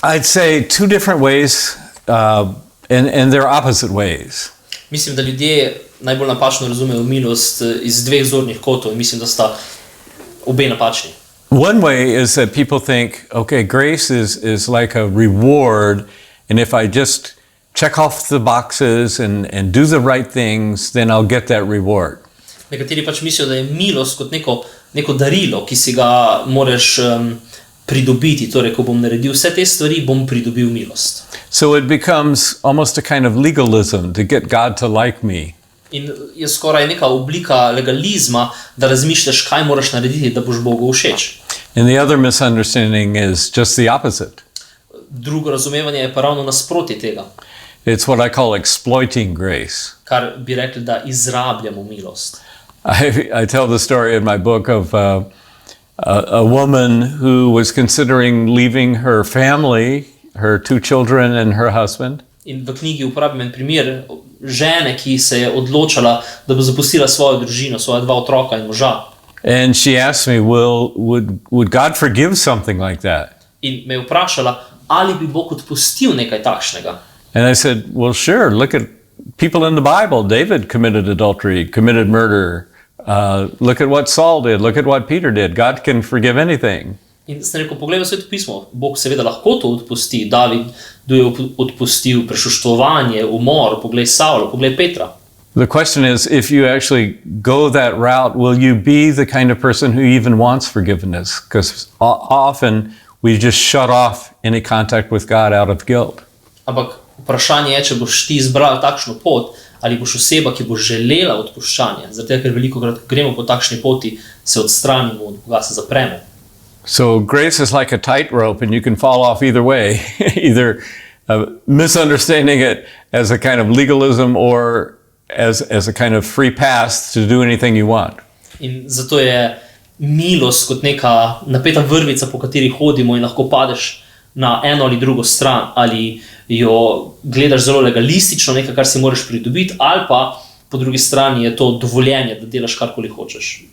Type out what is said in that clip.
I'd say two different ways, and they're opposite ways. Mislim, da ljudje najbolj napačno razumejo milost iz dveh zornih kotov in mislim, da sta obe napačni. One way is that people think, okay, grace is like a reward, and if I just check off the boxes and do the right things, then I'll get that reward. Nekateri pač mislijo, da je milost kot neko darilo, ki si ga moraš pridobiti. Torej, ko bom naredil vse te stvari, bom pridobil milost. So it becomes almost a kind of legalism to get God to like me. In je skoraj neka oblika legalizma, da razmišljaš, kaj moraš narediti, da boš Bogu všeč. And the other misunderstanding is just the opposite. Drugo razumevanje je pa ravno nasprotje tega. It's what I call exploiting grace. Kar bi rekli, da izrabljamo milost. I tell the story in my book of a woman who was considering leaving her family, her 2 children and her husband. In v knjigi uporabim en primer žene, ki se je odločala, da bo zapustila svojo družino, svoja 2 otroka in moža. And she asked me, would God forgive something like that? In me je vprašala, ali bi Bog odpustil nekaj takšnega. And I said, well, sure, look at people in the Bible. David committed adultery, committed murder. Look at what Saul did. Look at what Peter did. God can forgive anything. In sem rekel, poglej v svetu pismo. Bog seveda lahko to odpusti. David je odpustil prešuštvovanje, umor. Poglej Savla, poglej Petra. The question is, if you actually go that route, will you be the kind of person who even wants forgiveness? Because often we just shut off any contact with God out of guilt. Ampak vprašanje je, če boš ti izbral takšno pot, ali boš oseba, ki bo želela odpuščanje. Zato, ker velikokrat gremo po takšni poti, se odstranimo, od Boga se zapremo. So grace is like a tightrope, and you can fall off either way, either misunderstanding it as a kind of legalism or as a kind of free pass to do anything you want. In zato je milost kot neka napeta vrvica, po kateri hodimo in lahko padeš na eno ali drugo stran, ali jo gledaš zelo legalistično, nekaj, kar si moraš pridobiti, ali pa po drugi strani je to dovoljenje, da delaš karkoli hočeš.